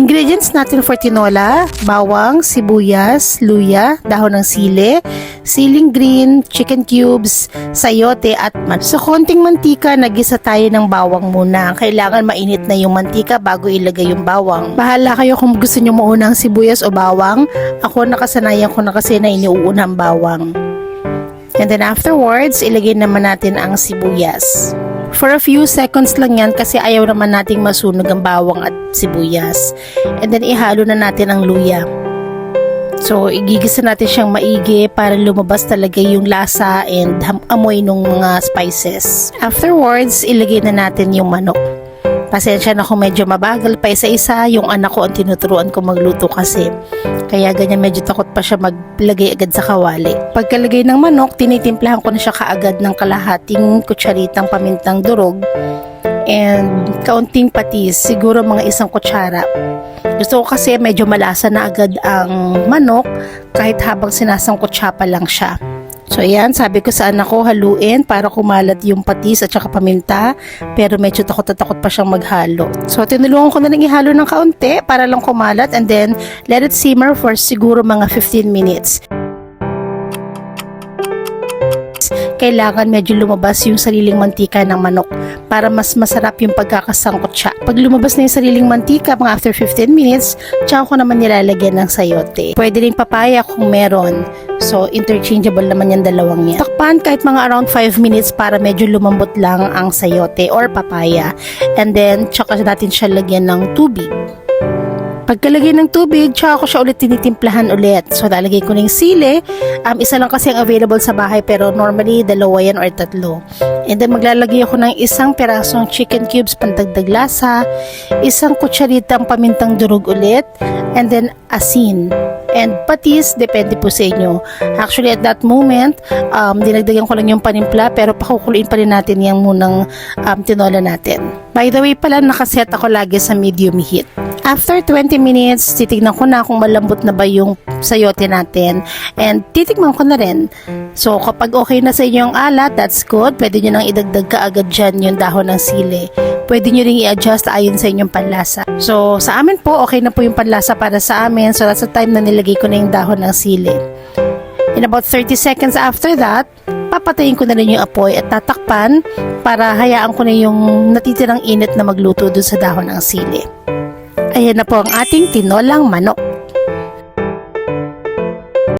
Ingredients natin for tinola: bawang, sibuyas, luya, dahon ng sili, siling green, chicken cubes, sayote at So konting mantika, nagisa tayo ng bawang muna. Kailangan mainit na yung mantika bago ilagay yung bawang. Bahala kayo kung gusto nyo mauna ang sibuyas o bawang. Ako nakasanayan ko na kasi na iniuuna ang bawang. And then afterwards, ilagay naman natin ang sibuyas. For a few seconds lang yan kasi ayaw naman nating masunog ang bawang at sibuyas. And then ihalo na natin ang luya. So igigisa natin siyang maigi para lumabas talaga yung lasa and amoy ng mga spices. Afterwards, ilagay na natin yung manok. Pasensya na kung medyo mabagal pa isa-isa, yung anak ko ang tinuturuan ko magluto kasi. Kaya ganyan medyo takot pa siya maglagay agad sa kawali. Pagkalagay ng manok, tinitimplahan ko na siya kaagad ng kalahating kutsaritang pamintang durog and kaunting patis, siguro mga 1 kutsara. Gusto ko kasi medyo malasa na agad ang manok kahit habang sinasangkot siya pa lang siya. So ayan, sabi ko sa anak ko haluin para kumalat yung patis at saka paminta, pero medyo takot na takot pa siyang maghalo. So tinulungan ko na lang ihalo ng kaunti para lang kumalat and then let it simmer for siguro mga 15 minutes. Kailangan medyo lumabas yung sariling mantika ng manok para mas masarap yung pagkakasangkot siya. Pag lumabas na yung sariling mantika, mga after 15 minutes, tsaka ko naman nilalagyan ng sayote. Pwede rin papaya kung meron. So, interchangeable naman yung dalawang yan. Takpan kahit mga around 5 minutes para medyo lumambot lang ang sayote or papaya. And then, tsaka natin siya lagyan ng tubig. Pagkalagay ng tubig, tsaka ko siya ulit tinitimplahan ulit. So, lalagay ko ng sili. Isa lang kasi ang available sa bahay pero normally 2 yan or 3. And then maglalagay ako ng 1 pirasong chicken cubes pandagdag lasa, 1 kutsaritang pamintang durog ulit, and then asin. And patis, depende po sa inyo. Actually, at that moment, dinagdagan ko lang yung panimpla pero pakukuluin pa rin natin yung munang tinola natin. By the way pala, nakaset ako lagi sa medium heat. After 20 minutes, titignan ko na kung malambot na ba yung sayote natin. And titikman ko na rin. So, kapag okay na sa inyo ang alat, that's good. Pwede nyo nang idagdag kaagad dyan yung dahon ng sili. Pwede nyo rin i-adjust ayon sa inyong panlasa. So, sa amin po, okay na po yung panlasa para sa amin. So, that's the time na nilagay ko na yung dahon ng sili. In about 30 seconds after that, papatayin ko na rin yung apoy at tatakpan para hayaan ko na yung natitirang init na magluto dun sa dahon ng sili. Ayan na po ang ating tinolang manok.